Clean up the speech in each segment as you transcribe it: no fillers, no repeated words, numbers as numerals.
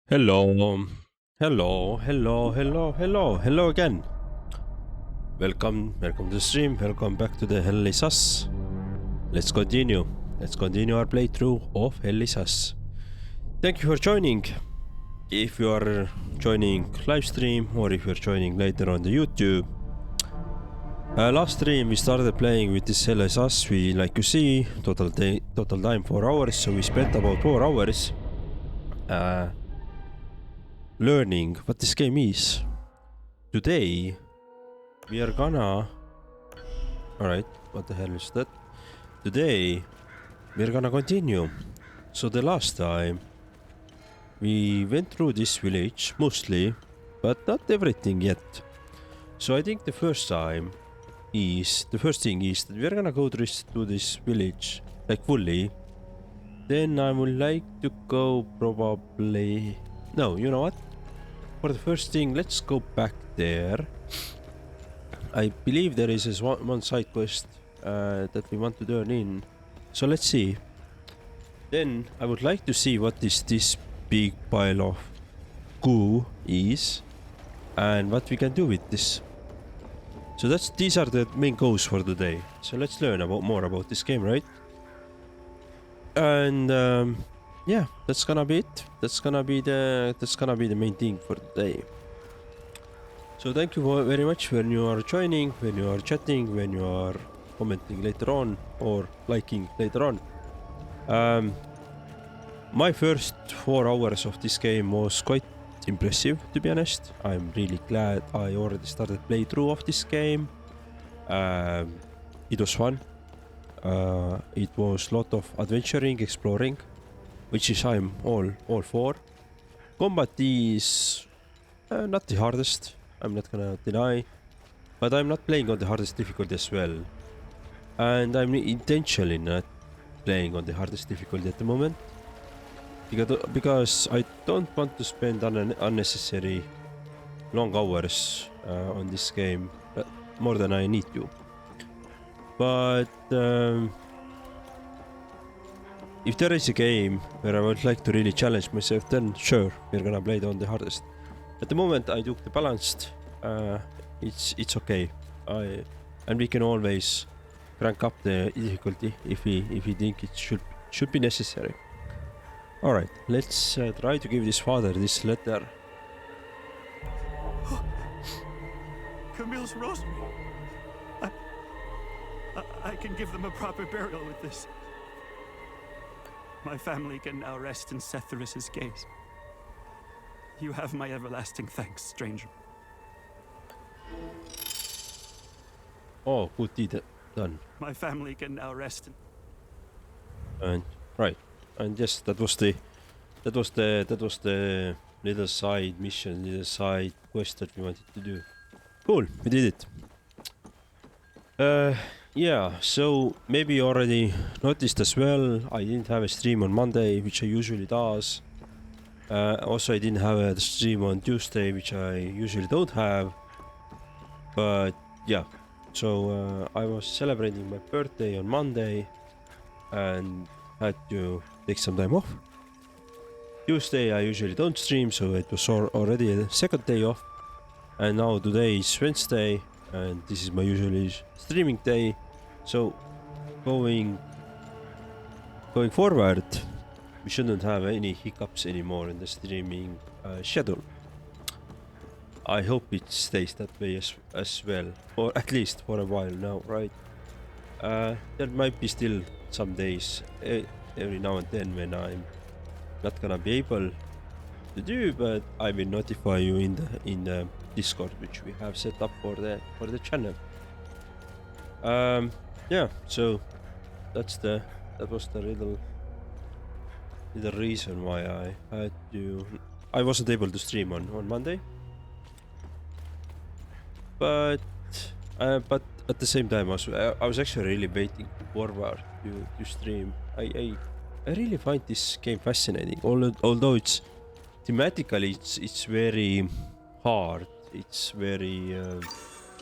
Hello, hello again. Welcome to the stream. Welcome back to the hellisus. Let's continue. Let's continue our playthrough of hellisus. Thank you for joining. If you are joining live stream or if you're joining later on the YouTube. Last stream we started playing with this hellisus. We, like you see, total time 4 hours. So we spent about 4 hours learning what this game is. Today we are gonna... Alright, what the hell is that? Today we're gonna continue. So the last time we went through this village mostly, but not everything yet. So I think the first thing is that we're gonna go through this village like fully. Then I would like to go probably... No, you know what? For the first thing, let's go back there. I believe there is one side quest that we want to turn in. So let's see. Then I would like to see what this big pile of goo is and what we can do with this. So these are the main goals for today. So let's learn more about this game, right? And yeah, that's gonna be it. That's gonna be the main thing for today. So thank you very much when you are joining, when you are chatting, when you are commenting later on or liking later on. My first 4 hours of this game was quite impressive, to be honest. I'm really glad I already started playthrough of this game. It was fun. It was a lot of adventuring, exploring, which is I'm all for. Combat is not the hardest, I'm not gonna deny, but I'm not playing on the hardest difficulty as well. And I'm intentionally not playing on the hardest difficulty at the moment, because I don't want to spend unnecessary long hours on this game, more than I need to. But if there is a game where I would like to really challenge myself, then sure, we're gonna play it on the hardest. At the moment I took the balanced. It's okay. And we can always crank up the difficulty if we think it should be necessary. Alright, let's try to give this father this letter. Camille's rosary. I can give them a proper burial with this. My family can now rest in Setharis's gaze. You have my everlasting thanks, stranger. Oh, good deed done. My family can now rest in... And right, and yes, that was the little side mission, little side quest that we wanted to do. Cool, we did it. Yeah, so maybe you already noticed as well, I didn't have a stream on Monday, which I usually does. Also I didn't have a stream on Tuesday, which I usually don't have. But yeah, so I was celebrating my birthday on Monday and had to take some time off. Tuesday I usually don't stream, so it was already a second day off. And now today is Wednesday and this is my usually streaming day. So going forward, we shouldn't have any hiccups anymore in the streaming schedule. I hope it stays that way as well, or at least for a while now, right? There might be still some days every now and then when I'm not gonna be able to do, but I will notify you in the Discord, which we have set up for the channel. Yeah, so that was the little reason why I wasn't able to stream on Monday. But at the same time I was actually really waiting forward to stream. I really find this game fascinating, although it's thematically it's very hard. It's very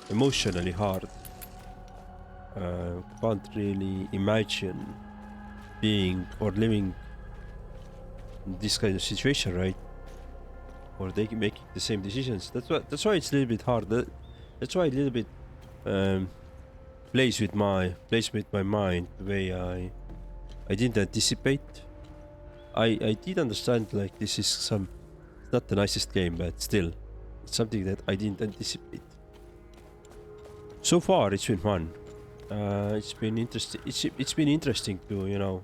emotionally hard. Can't really imagine being or living in this kind of situation, right? or they making the same decisions. That's why it's a little bit hard. That's why a little bit plays with my mind the way I didn't anticipate. I did understand like this is it's not the nicest game, but still it's something that I didn't anticipate. So far it's been fun. It's been interesting. It's been interesting to, you know,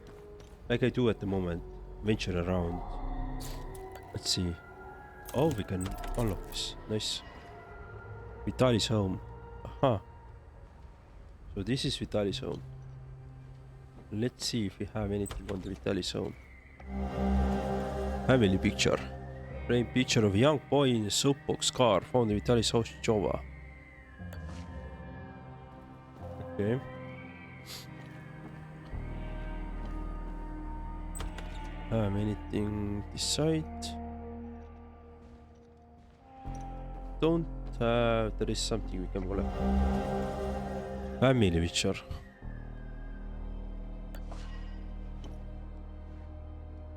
like I do at the moment, venture around. Let's see. Oh, we can unlock this. Nice. Vitali's home. Aha. So this is Vitali's home. Let's see if we have anything on the Vitali's home. Family picture. Framed picture of a young boy in a soapbox car found in Vitali's house in Jova. Okay. Anything this side? Don't have. There is something we can pull up. Family picture.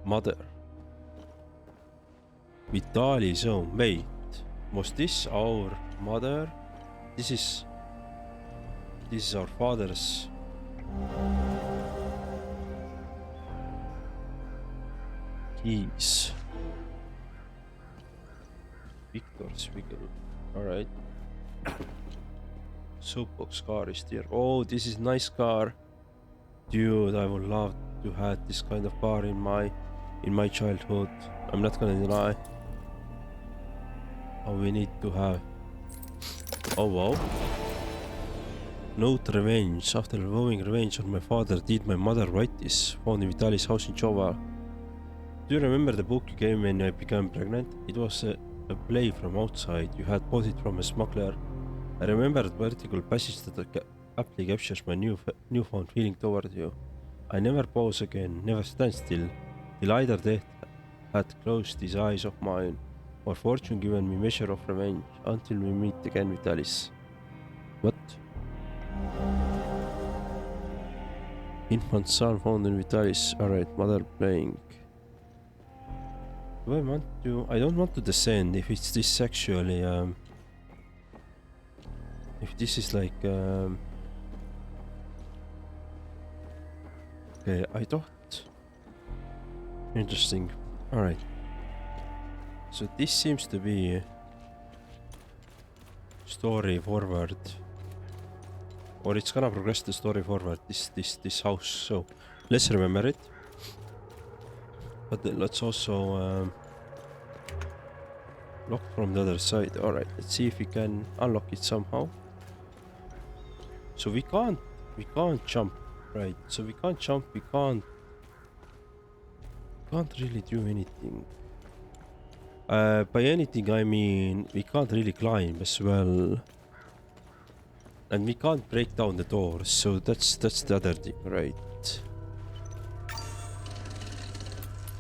Mother. Vitali's home. Wait, was this our mother? This is our father's. Keys. Victor's figure. Alright. Soapbox car is there. Oh, this is nice car. Dude, I would love to have this kind of car in my childhood. I'm not gonna deny. Oh, we need to have. Oh wow. Note revenge. After vowing revenge on my father, did my mother write this? Found in Vitali's house in Jova. Do you remember the book you gave me when I became pregnant? It was a play from outside. You had bought it from a smuggler. I remember the vertical passage that aptly captures my newfound feeling toward you. I never pause again, never stand still, till either death had closed these eyes of mine, or fortune given me measure of revenge, until we meet again with Alice. What? Infant son found in Vitalis. Alright, mother playing. Do I want to? I don't want to descend if it's this actually. If this is like. Okay, I thought. Interesting. Alright. So this seems to be. Story forward. Or it's gonna progress the story forward. This house. So let's remember it. But then let's also lock from the other side. Alright, let's see if we can unlock it somehow. So we can't jump, right? So we can't jump, we can't really do anything. By anything I mean we can't really climb as well. And we can't break down the doors, so that's the other thing, right?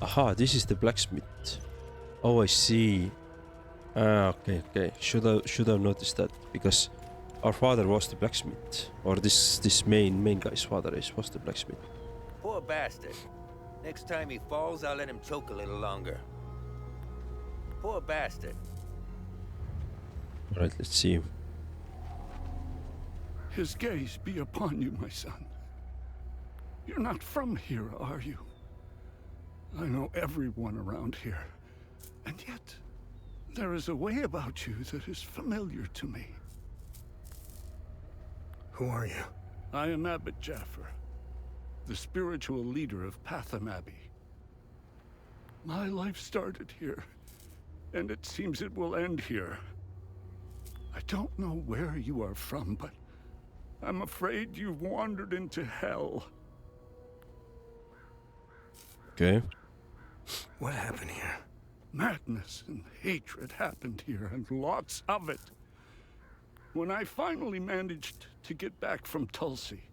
Aha, this is the blacksmith. Oh, I see. Okay. Should have noticed that, because our father was the blacksmith, or this main guy's father was the blacksmith. Poor bastard. Next time he falls, I'll let him choke a little longer. Poor bastard. Alright, let's see. His gaze be upon you, my son. You're not from here, are you? I know everyone around here, and yet there is a way about you that is familiar to me. Who are you? I am Abbot Jaffer, the spiritual leader of Patham Abbey. My life started here, and it seems it will end here. I don't know where you are from, but I'm afraid you've wandered into hell. Okay. What happened here? Madness and hatred happened here, and lots of it. When I finally managed to get back from Tulsi,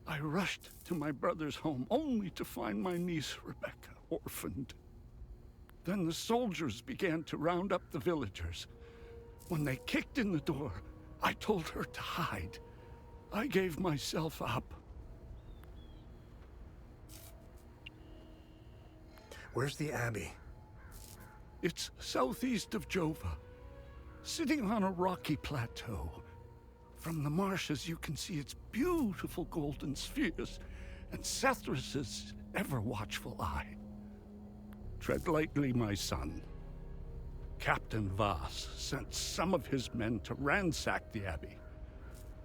I rushed to my brother's home, only to find my niece Rebecca orphaned. Then the soldiers began to round up the villagers. When they kicked in the door, I told her to hide. I gave myself up. Where's the Abbey? It's southeast of Jova, sitting on a rocky plateau. From the marshes you can see its beautiful golden spheres and Sethrus's ever-watchful eye. Tread lightly, my son. Captain Voss sent some of his men to ransack the abbey.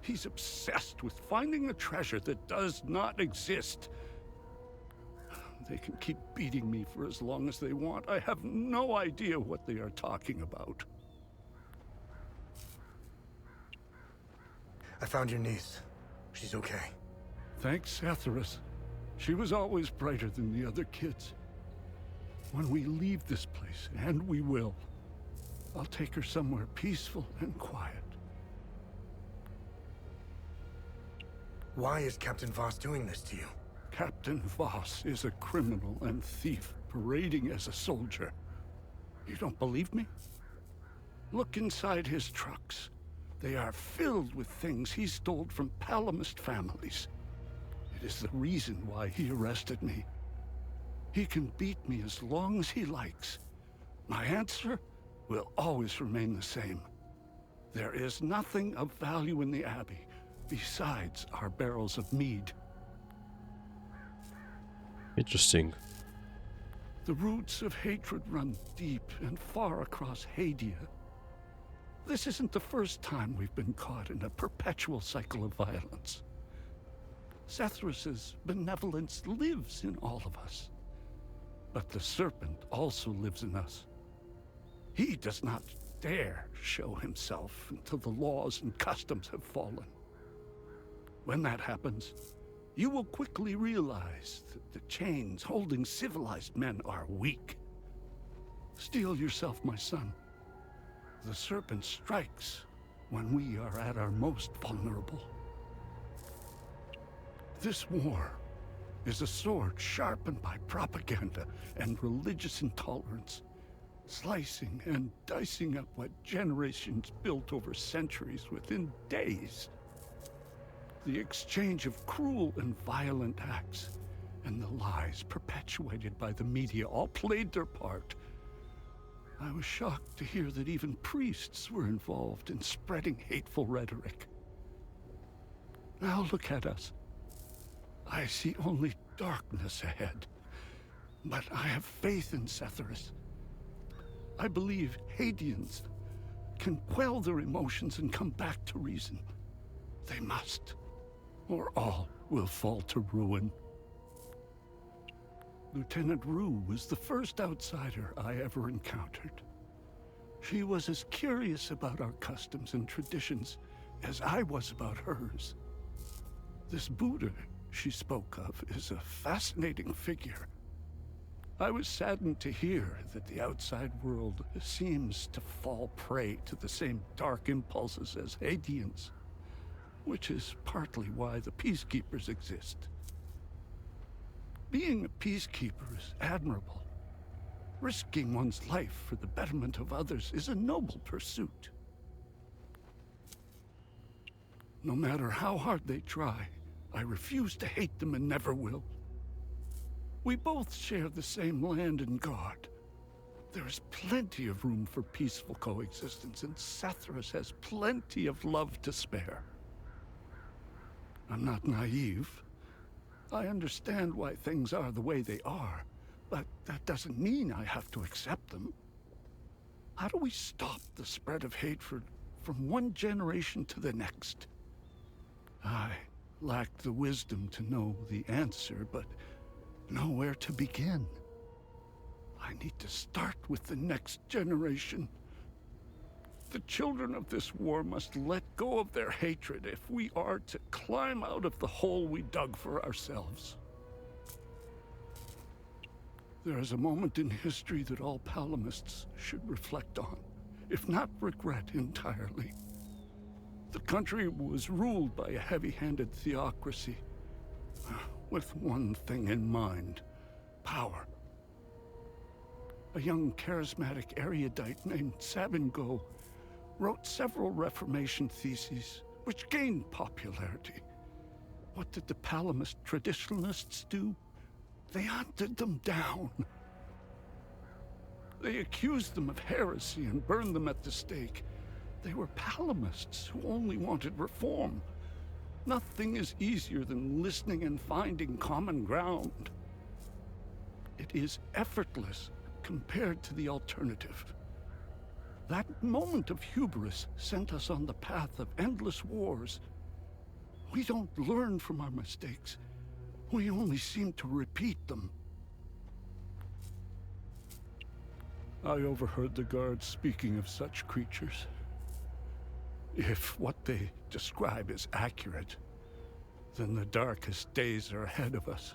He's obsessed with finding a treasure that does not exist. They can keep beating me for as long as they want. I have no idea what they are talking about. I found your niece. She's okay. Thanks, Sethrus. She was always brighter than the other kids. When we leave this place, and we will, I'll take her somewhere peaceful and quiet. Why is Captain Voss doing this to you? Captain Voss is a criminal and thief parading as a soldier. You don't believe me? Look inside his trucks. They are filled with things he stole from Palamist families. It is the reason why he arrested me. He can beat me as long as he likes. My answer will always remain the same. There is nothing of value in the Abbey besides our barrels of mead. Interesting. The roots of hatred run deep and far across Hadia. This isn't the first time we've been caught in a perpetual cycle of violence. Sethrus's benevolence lives in all of us. But the serpent also lives in us. He does not dare show himself until the laws and customs have fallen. When that happens, you will quickly realize that the chains holding civilized men are weak. Steel yourself, my son. The serpent strikes when we are at our most vulnerable. This war is a sword sharpened by propaganda and religious intolerance, slicing and dicing up what generations built over centuries within days. The exchange of cruel and violent acts and the lies perpetuated by the media all played their part. I was shocked to hear that even priests were involved in spreading hateful rhetoric. Now look at us. I see only darkness ahead, but I have faith in Sethrus. I believe Hadians can quell their emotions and come back to reason. They must, or all will fall to ruin. Lieutenant Rue was the first outsider I ever encountered. She was as curious about our customs and traditions as I was about hers. This Buddha she spoke of is a fascinating figure. I was saddened to hear that the outside world seems to fall prey to the same dark impulses as Hadians, which is partly why the peacekeepers exist. Being a peacekeeper is admirable. Risking one's life for the betterment of others is a noble pursuit. No matter how hard they try, I refuse to hate them and never will. We both share the same land and God. There is plenty of room for peaceful coexistence, and Sethrus has plenty of love to spare. I'm not naive. I understand why things are the way they are, but that doesn't mean I have to accept them. How do we stop the spread of hatred from one generation to the next? I lack the wisdom to know the answer, but know where to begin. I need to start with the next generation. The children of this war must let go of their hatred if we are to climb out of the hole we dug for ourselves. There is a moment in history that all Palamists should reflect on, if not regret entirely. The country was ruled by a heavy-handed theocracy, with one thing in mind: power. A young charismatic erudite named Sabingo wrote several Reformation theses, which gained popularity. What did the Palamist traditionalists do? They hunted them down. They accused them of heresy and burned them at the stake. They were Palamists who only wanted reform. Nothing is easier than listening and finding common ground. It is effortless compared to the alternative. That moment of hubris sent us on the path of endless wars. We don't learn from our mistakes. We only seem to repeat them. I overheard the guards speaking of such creatures. If what they describe is accurate, then the darkest days are ahead of us.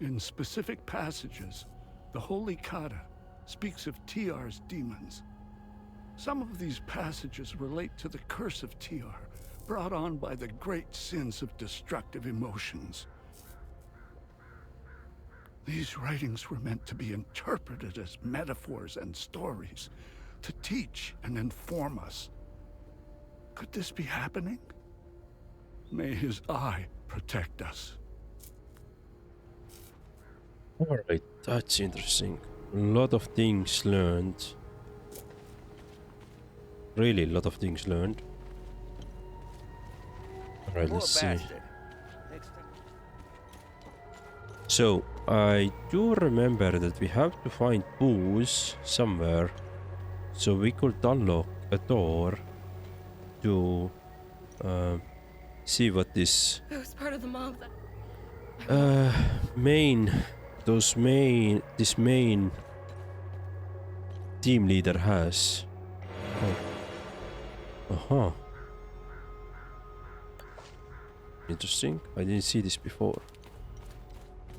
In specific passages, the Holy Kata speaks of TR's demons. Some of these passages relate to the curse of TR, brought on by the great sins of destructive emotions. These writings were meant to be interpreted as metaphors and stories, to teach and inform us. Could this be happening? May his eye protect us. Alright, that's interesting. A lot of things learned. Really, a lot of things learned. Alright, Poor let's see. bastard. Next time. So, I do remember that we have to find booze somewhere, so we could unlock a door to see what this Who's part of the mob that this main team leader has. Uh-huh. Interesting. I didn't see this before.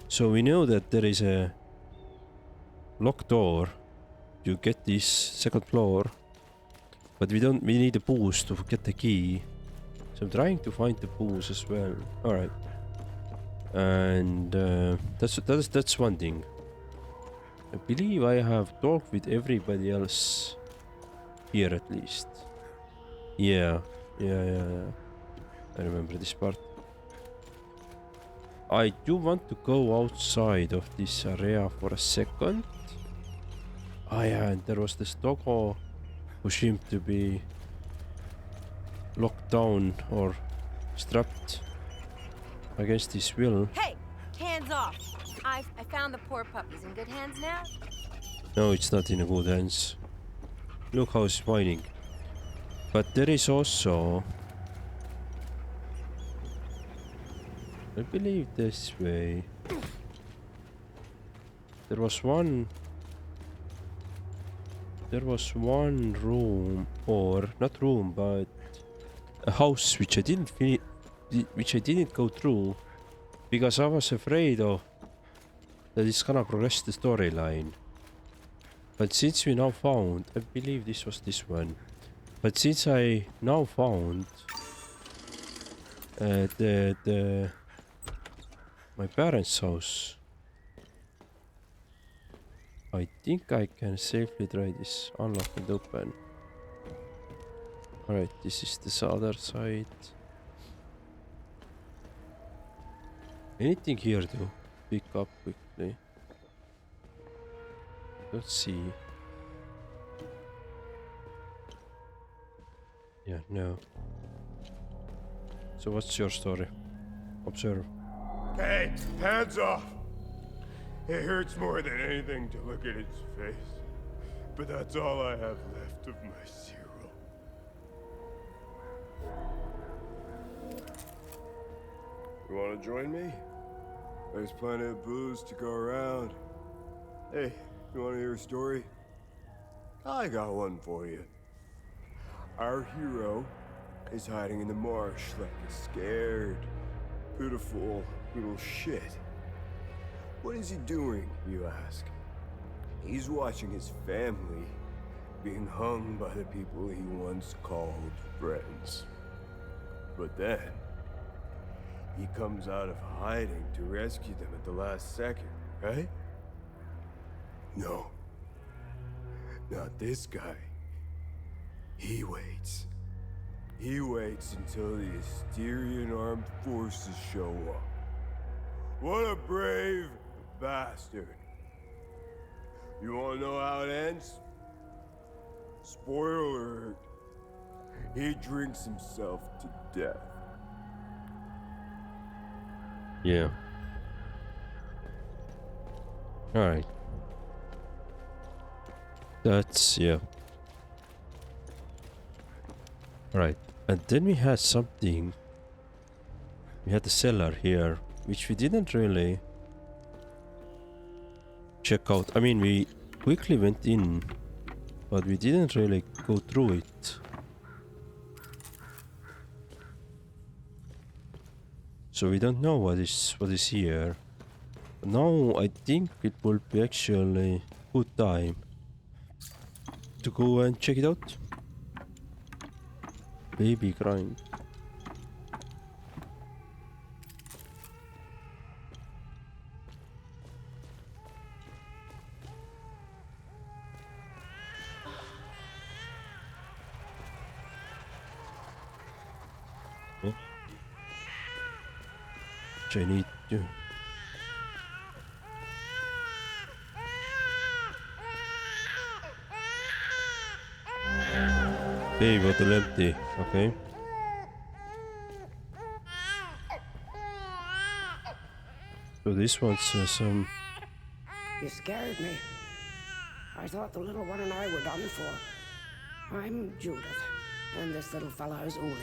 So we know that there is a locked door to get this second floor, but we need a boost to get the key. So I'm trying to find the boost as well. All right, and that's one thing. I believe I have talked with everybody else here at least. Yeah. I remember this part. I do want to go outside of this area for a second. Ah yeah, and there was this doggo who seemed to be locked down or strapped against his will. Hey, hands off. I found the poor puppy's in good hands now. No, it's not in a good hands. Look how he's whining. But there is also, I believe this way. There was one room, or not room, but a house which I didn't go through because I was afraid of that it's gonna progress the storyline. But since we now found, I believe this was this one. But since I now found my parents' house, I think I can safely try this. Unlock and open. Alright, this is the other side. Anything here to pick up quickly? Let's see. Yeah, no. So what's your story? Observe. Hey, hands off! It hurts more than anything to look at its face. But that's all I have left of my Cyril. You wanna join me? There's plenty of booze to go around. Hey, you wanna hear a story? I got one for you. Our hero is hiding in the marsh like a scared, pitiful little shit. What is he doing, you ask? He's watching his family being hung by the people he once called friends. But then, he comes out of hiding to rescue them at the last second, right? No. Not this guy. He waits. He waits until the Asterian armed forces show up. What a brave bastard. You wanna know how it ends? Spoiler alert. He drinks himself to death. Yeah. Alright. That's, yeah. Alright. And then we had something. We had the cellar here, which we didn't really check out. I mean, we quickly went in, but we didn't really go through it. So we don't know what is here. Now I think it will be actually good time to go and check it out. Baby crying. Which I need to. Baby bottle empty. Okay. So this one's some. You scared me. I thought the little one and I were done for. I'm Judith, and this little fella is Uli.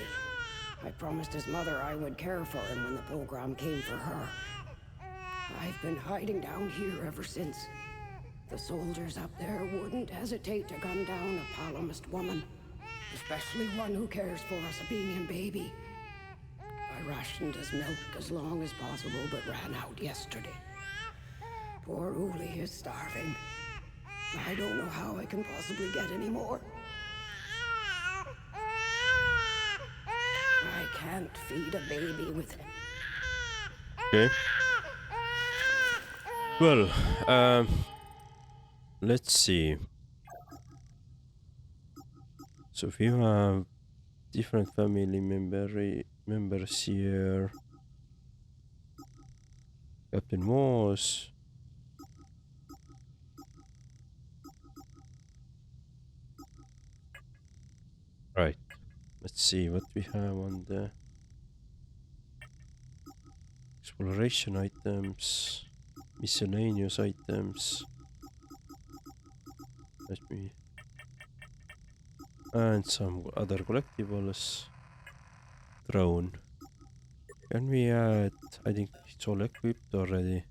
I promised his mother I would care for him when the program came for her. I've been hiding down here ever since. The soldiers up there wouldn't hesitate to gun down a polygamist woman, especially one who cares for us, a being and baby. I rationed his milk as long as possible, but ran out yesterday. Poor Uli is starving. I don't know how I can possibly get any more. I can't feed a baby with him. Okay. Well, let's see. So we have different family members here. Captain Moss. Right. Let's see what we have on the exploration items, miscellaneous items. Let me. And some other collectibles. Drone. Can we add? I think it's all equipped already.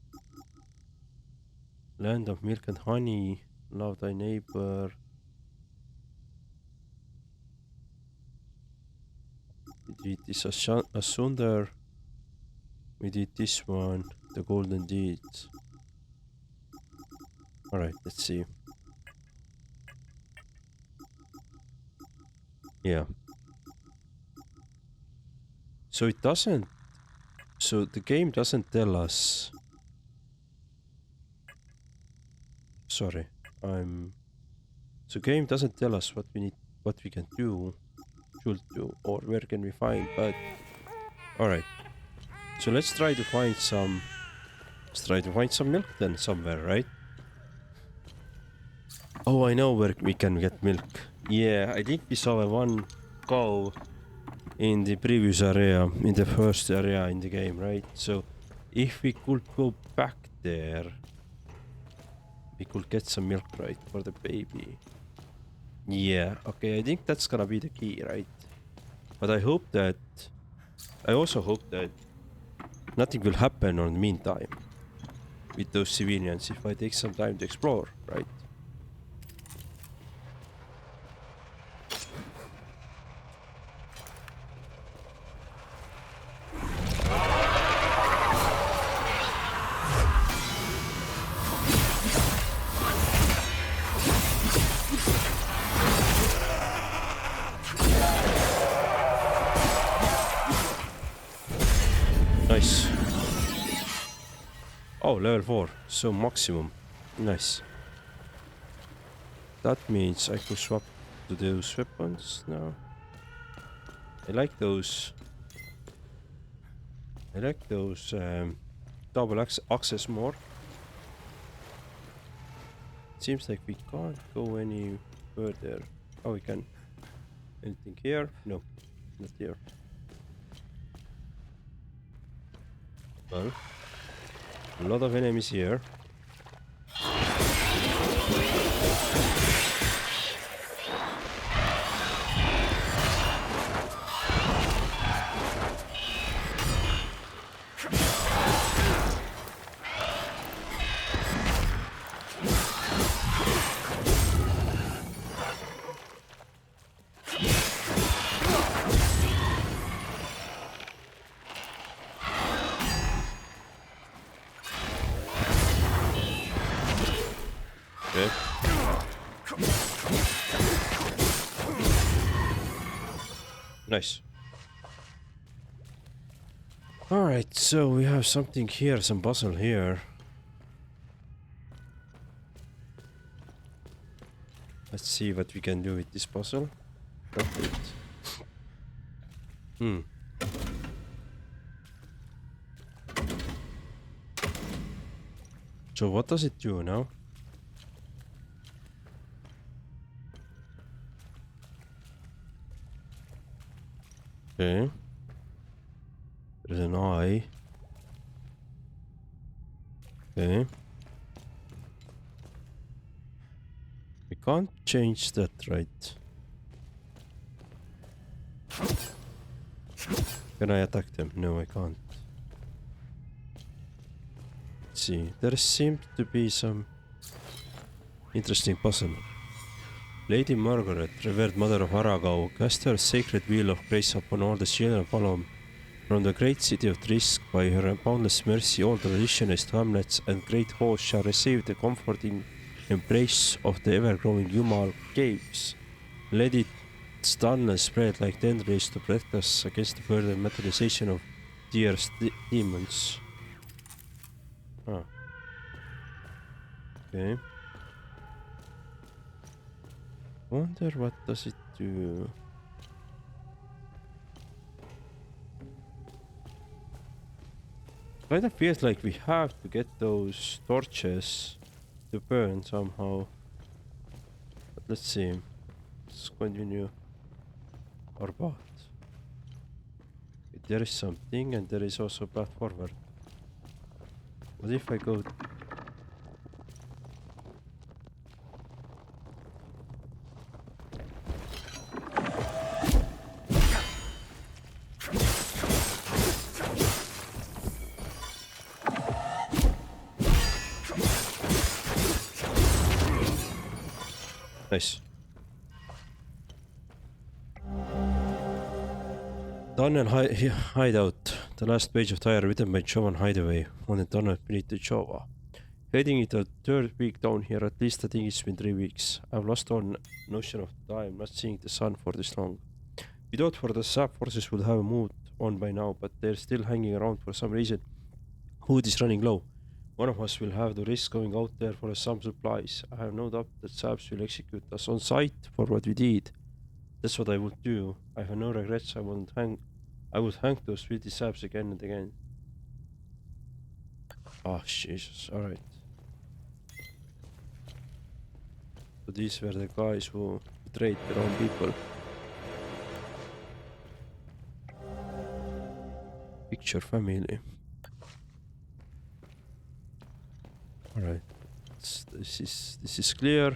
Land of milk and honey. Love thy neighbor. We did this asunder. We did this one. The golden deeds. Alright, let's see. Yeah. So it doesn't. So the game doesn't tell us. Sorry, So game doesn't tell us what we need, what we can do, should do, or where can we find. But all right. So let's try to find some. Let's try to find some milk then somewhere, right? Oh, I know where we can get milk. Yeah, I think we saw one cow in the previous area, in the first area in the game, right? So if we could go back there, we could get some milk, right, for the baby. Yeah, okay, I think that's gonna be the key, right? But I also hope that nothing will happen in the meantime with those civilians if I take some time to explore, right? Nice. Oh, level 4, so maximum. Nice. That means I could swap to those weapons now. I like those. I like those double access more. seems like we can't go any further. Oh, we can. Anything here? No, not here. Well, a lot of enemies here. Okay. Nice. Alright, so we have something here, some puzzle here. Let's see what we can do with this puzzle. Perfect. So what does it do now? Okay. There's an eye. Okay. We can't change that, right? Can I attack them? No, I can't. Let's see. There seems to be some interesting puzzle. Lady Margaret, revered mother of Aragao, cast her sacred wheel of grace upon all the children of Palom. From the great city of Trisk, by her boundless mercy, all the religionist hamlets and great halls shall receive the comforting embrace of the ever-growing Jumal caves. Let its dullness spread like tenderness to protect us against the further materialization of dearest demons. Ah. Okay. Wonder what does it do? Kind of feels like we have to get those torches to burn somehow. But let's see. Let's continue our path. There is something and there is also a path forward. What if I go... Nice. Tunnel hideout. The last page of diary written by Jova Hideaway on the tunnel beneath the Jova. Heading into the third week down here, at least I think it's been 3 weeks. I've lost all notion of time, not seeing the sun for this long. We thought for the sap forces would have moved on by now, but they're still hanging around for some reason. Food is running low. One of us will have to risk going out there for some supplies. I have no doubt that Saps will execute us on sight for what we did. That's what I would do. I have no regrets. I would hang those sweetie Saps again and again. Oh, Jesus. Alright. So these were the guys who betrayed their own people. Picture family. Alright, this is clear.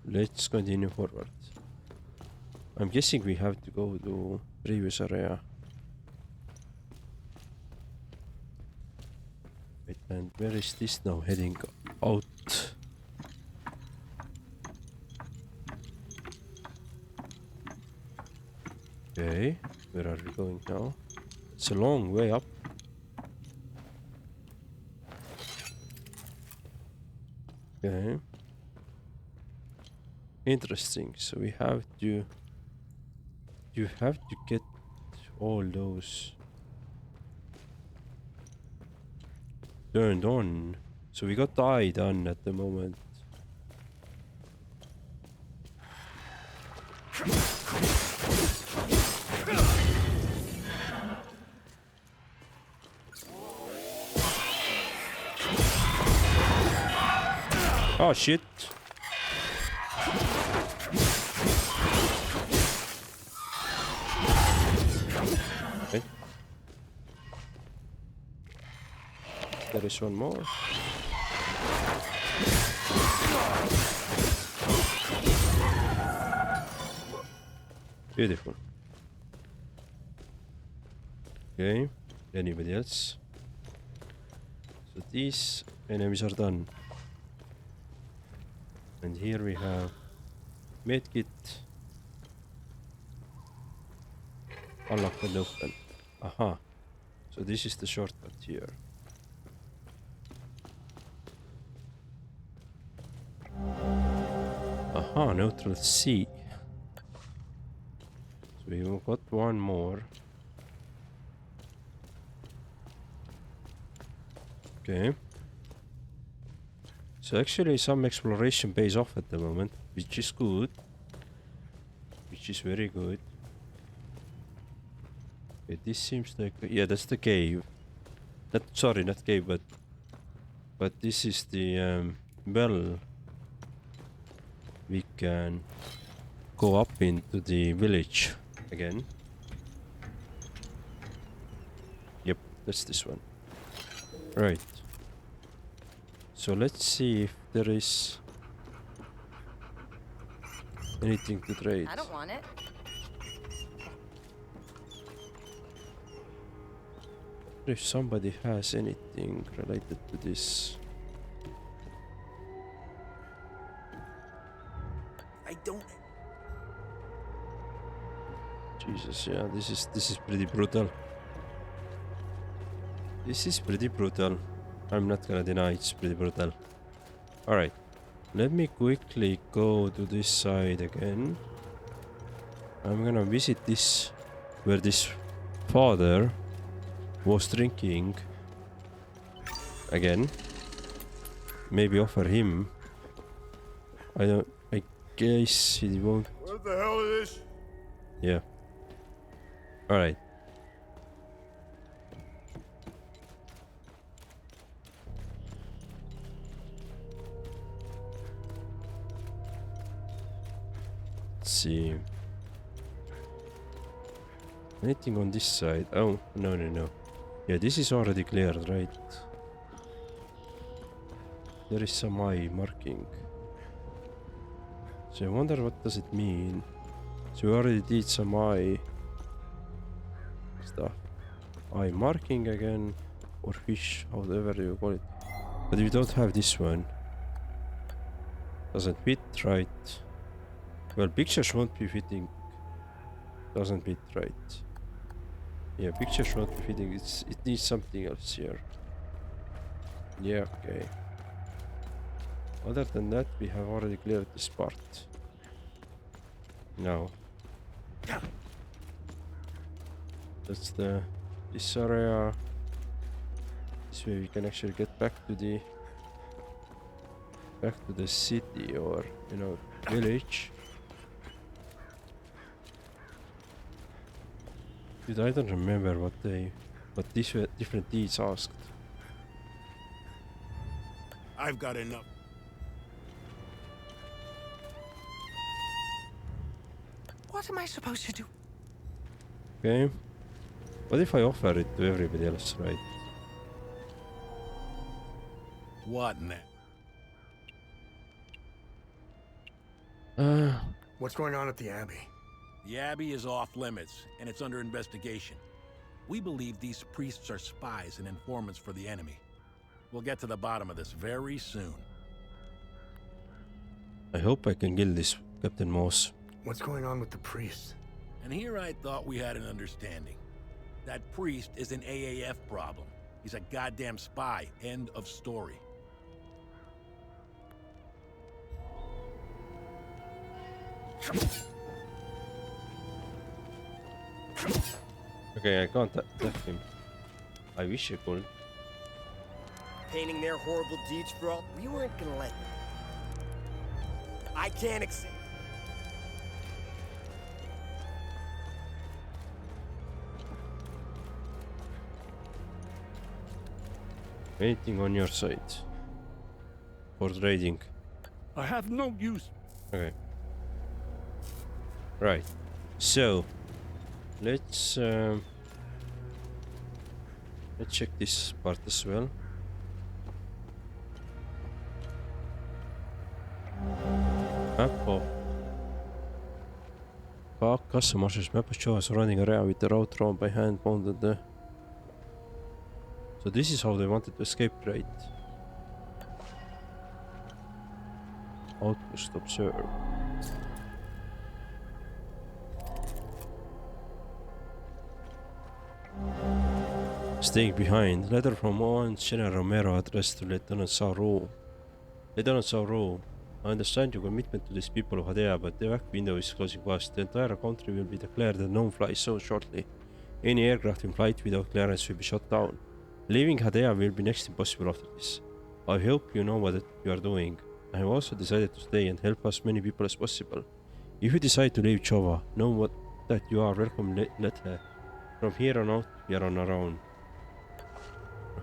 Let's continue forward. I'm guessing we have to go to previous area. Wait, and where is this now heading out? Okay, where are we going now? It's a long way up. Okay. Interesting. So we have to... You have to get all those turned on. So we got the eye done at the moment. Oh shit. Okay. There is one more. Beautiful. Okay. Anybody else? So these enemies are done. And here we have medkit. Unlock and open. Aha. So this is the shortcut here. Aha, neutral C. So we've got one more. Okay. So actually some exploration pays off at the moment, which is good. Which is very good. Okay, this seems like... yeah, that's the cave. Sorry, not cave, but this is the well. We can go up into the village again. Yep, that's this one. Right. So let's see if there is anything to trade. I don't want it. If somebody has anything related to this. I don't. Jesus, yeah, this is pretty brutal. This is pretty brutal. I'm not gonna deny it's pretty brutal. Alright. Let me quickly go to this side again. I'm gonna visit this where this father was drinking again. Maybe offer him. I guess he won't. What the hell is this? Yeah. Alright. Let's see. Anything on this side? Oh, no. Yeah, this is already cleared, right? There is some eye marking. So I wonder what does it mean. So we already did some eye stuff. Eye marking again, or fish, however you call it. But we don't have this one. Doesn't fit right. Well, pictures won't be fitting. Doesn't fit right. Yeah, pictures won't be fitting. It needs something else here. Yeah, okay. Other than that, we have already cleared this part. Now. That's this area. This way we can actually get back to the city, or village. Dude, I don't remember what these different deeds asked. I've got enough. What am I supposed to do? Okay. What if I offer it to everybody else, right? What now? What's going on at the Abbey? The Abbey is off limits, and it's under investigation. We believe these priests are spies and informants for the enemy. We'll get to the bottom of this very soon. I hope I can kill this Captain Moss. What's going on with the priests? And here I thought we had an understanding. That priest is an AAF problem. He's a goddamn spy. End of story. Okay, I can't attack him. I wish I could. Painting their horrible deeds for all. We weren't gonna let them. I can't accept. Anything on your side for trading? I have no use. Okay. Right. So let's check this part as well. Map of customers. Map of Jova surrounding area with the route drawn by hand bounded the. So this is how they wanted to escape, right? Outpost observe. Staying behind. Letter from General Romero addressed to Lieutenant Sauro. Lieutenant Sauro, I understand your commitment to these people of Hadea, but the evac window is closing fast. The entire country will be declared a no-fly zone shortly. Any aircraft in flight without clearance will be shot down. Leaving Hadea will be next impossible after this. I hope you know what you are doing. I have also decided to stay and help as many people as possible. If you decide to leave Jova, know that you are welcome. From here on out, we are on our own.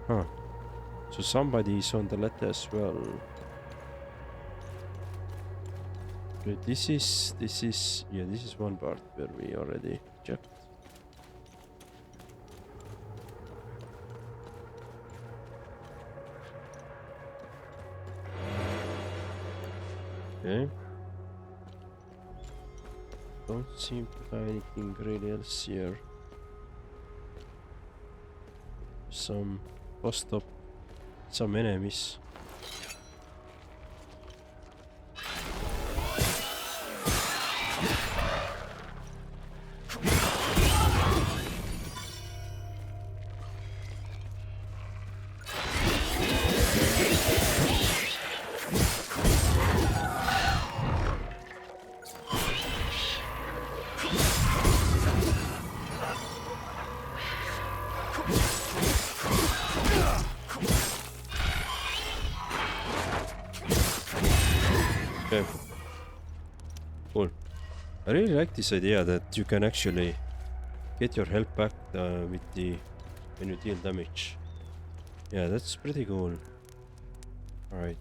So somebody is on the letter as well. Okay, this is one part where we already checked. Okay. Don't seem to have anything really else here. Some bus stop, some enemies. Okay. Cool. I really like this idea that you can actually get your health back with the when you deal damage. Yeah, that's pretty cool. Alright.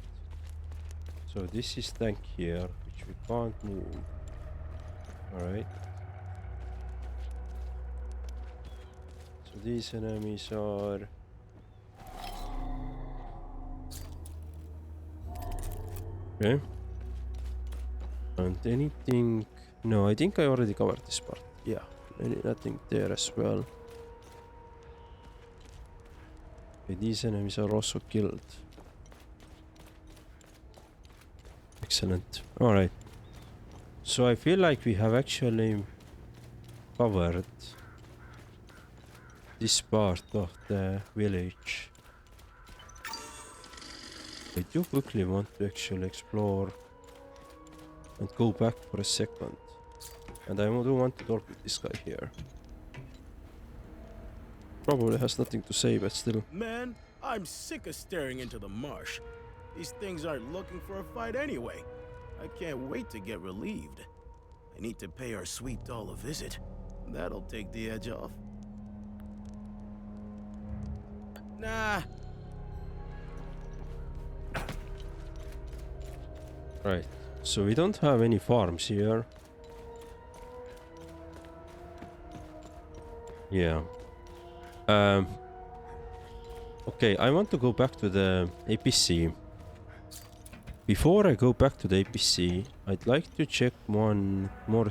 So this is tank here, which we can't move. Alright. So these enemies are... Okay. And anything... No, I think I already covered this part. Yeah, nothing there as well. Okay, these enemies are also killed. Excellent. Alright. So I feel like we have actually covered this part of the village. I do quickly want to actually explore and go back for a second. And I do want to talk with this guy here. Probably has nothing to say, but still. Man, I'm sick of staring into the marsh. These things aren't looking for a fight anyway. I can't wait to get relieved. I need to pay our sweet doll a visit. That'll take the edge off. Nah. Right. So we don't have any farms here. Yeah. Okay, I want to go back to the APC. Before I go back to the APC, I'd like to check one more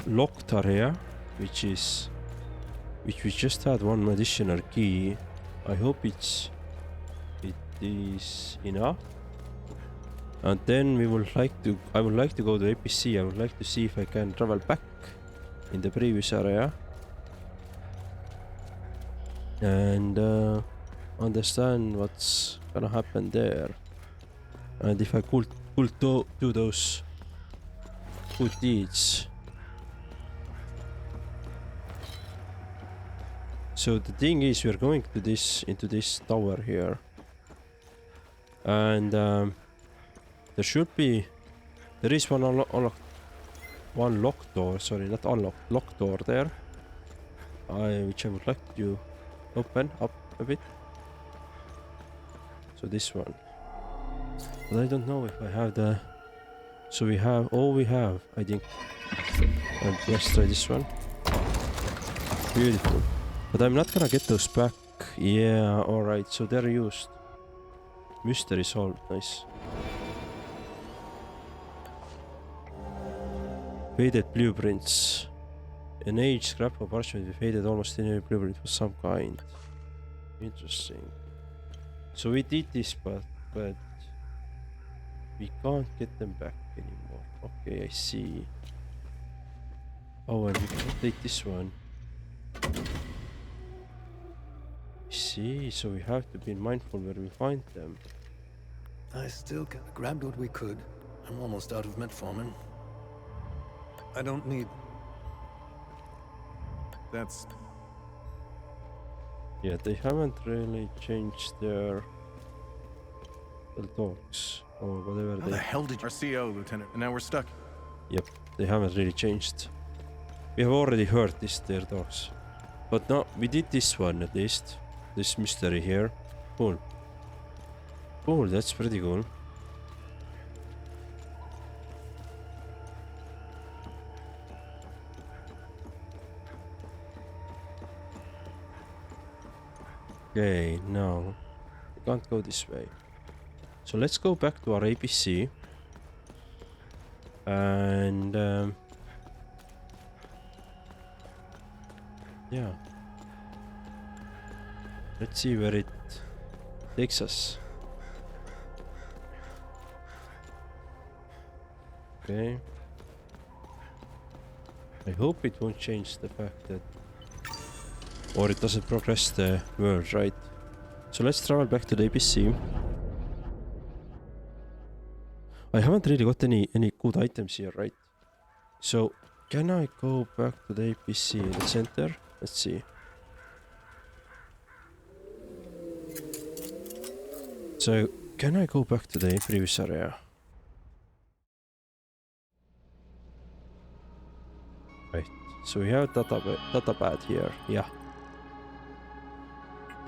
locked area, which we just had one additional key. I hope it is enough. And then I would like to go to APC. I would like to see if I can travel back in the previous area and understand what's gonna happen there, and if I could do those good deeds. So the thing is, we're going to into this tower here, and there is one locked door, sorry, not unlocked, locked door there, which I would like to open up a bit. So this one. But I don't know if I have the... So we have all we have, I think. And let's try this one. Beautiful. But I'm not gonna get those back. Yeah, alright, so they're used. Mystery solved, nice. Faded blueprints. An aged scrap of parchment with faded almost any blueprint of some kind. Interesting. So we did this, but we can't get them back anymore. Okay, I see. Oh, and we can take this one. See, so we have to be mindful where we find them. I still grabbed what we could. I'm almost out of metformin. I don't need... That's... Yeah, they haven't really changed their dogs or whatever How the hell did you... RCO, Lieutenant, and now we're stuck. Yep, they haven't really changed. We have already heard their dogs. But no, we did this one at least. This mystery here. Cool. Cool, that's pretty cool. Okay, no. We can't go this way. So let's go back to our APC. And... yeah. Let's see where it takes us. Okay. I hope it won't change the fact that... or it doesn't progress the world, right? So let's travel back to the APC. I haven't really got any good items here, right? So, can I go back to the APC in the center? Let's see. So, can I go back to the previous area? Right, so we have data pad here, yeah.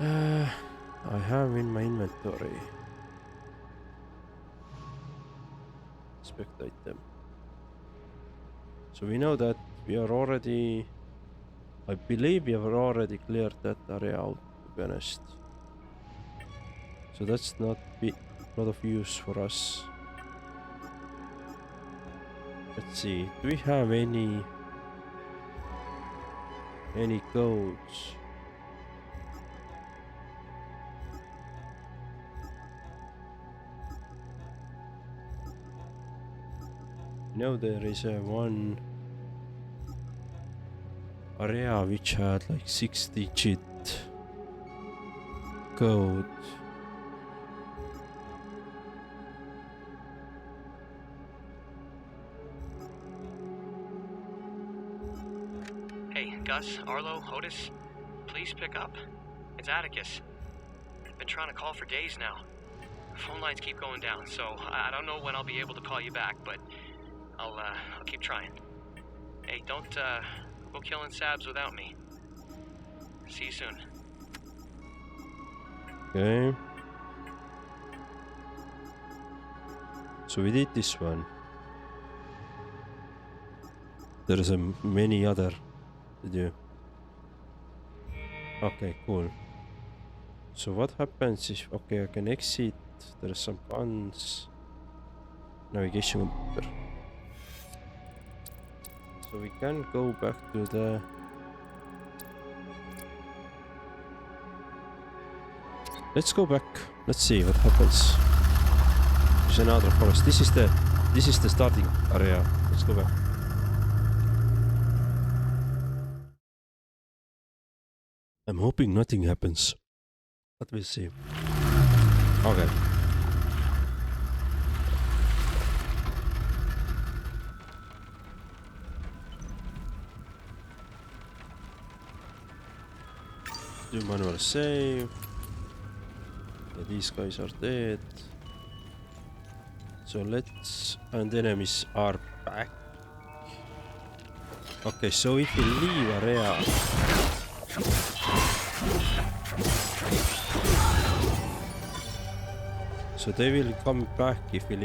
I have in my inventory. Inspect item. So we know that we are already... I believe we have already cleared that area out, to be honest. So that's not a lot of use for us. Let's see, do we have any codes? No, there is one area which had like 6-digit code. Hey, Gus, Arlo, Otis, please pick up. It's Atticus. I've been trying to call for days now. Phone lines keep going down, so I don't know when I'll be able to call you back, but I'll keep trying. Hey, don't go killing Sabs without me. See you soon. Okay. So we did this one. There's many other to do. Okay, cool. So what happens if... okay, I can exit. There's some guns. Navigation computer. So we can go back to the... let's go back. Let's see what happens. There's another forest. This is the starting area. Let's go back. I'm hoping nothing happens. But we'll see. Okay. Do manual save. Yeah, these guys are dead. So let's... and enemies are back. Okay, so if we leave area... So they will come back if we leave.